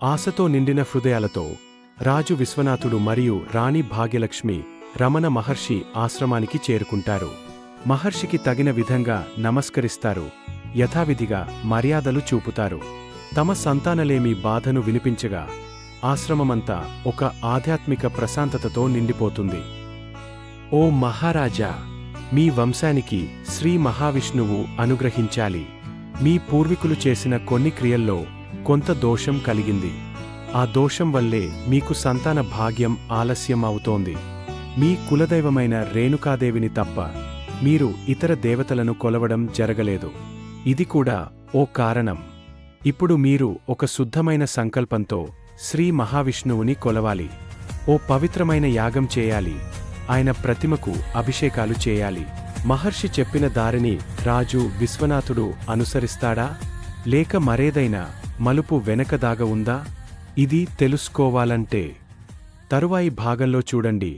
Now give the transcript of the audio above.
ఆశతో నిండిన హృదయాలతో రాజు విశ్వనాథుడు మరియు రాణి భాగ్యలక్ష్మి రమణ మహర్షి ఆశ్రమానికి చేరుకుంటారు. మహర్షికి తగిన విధంగా నమస్కరిస్తారు. యథావిధిగా మర్యాదలు చూపుతారు. తమ సంతానలేమి బాధను వినిపించగా ఆశ్రమమంతా ఒక ఆధ్యాత్మిక ప్రశాంతతతో నిండిపోతుంది. ఓ మహారాజా, మీ వంశానికి శ్రీ మహావిష్ణువు అనుగ్రహించాలి. మీ పూర్వీకులు చేసిన కొన్ని క్రియల్లో కొంత దోషం కలిగింది. ఆ దోషం వల్లే మీకు సంతాన భాగ్యం ఆలస్యం అవుతోంది. మీ కులదైవమైన రేణుకాదేవిని తప్ప మీరు ఇతర దేవతలను కొలవడం జరగలేదు. ఇది కూడా ఓ కారణం. ఇప్పుడు మీరు ఒక శుద్ధమైన సంకల్పంతో శ్రీ మహావిష్ణువుని కొలవాలి. ఓ పవిత్రమైన యాగం చేయాలి. ఆయన ప్రతిమకు అభిషేకాలు చేయాలి. మహర్షి చెప్పిన దారిని రాజు విశ్వనాథుడు అనుసరిస్తాడా, లేక మరేదైనా మలుపు వెనకదాగ ఉందా? ఇది తెలుసుకోవాలంటే తరువాయి భాగంలో చూడండి.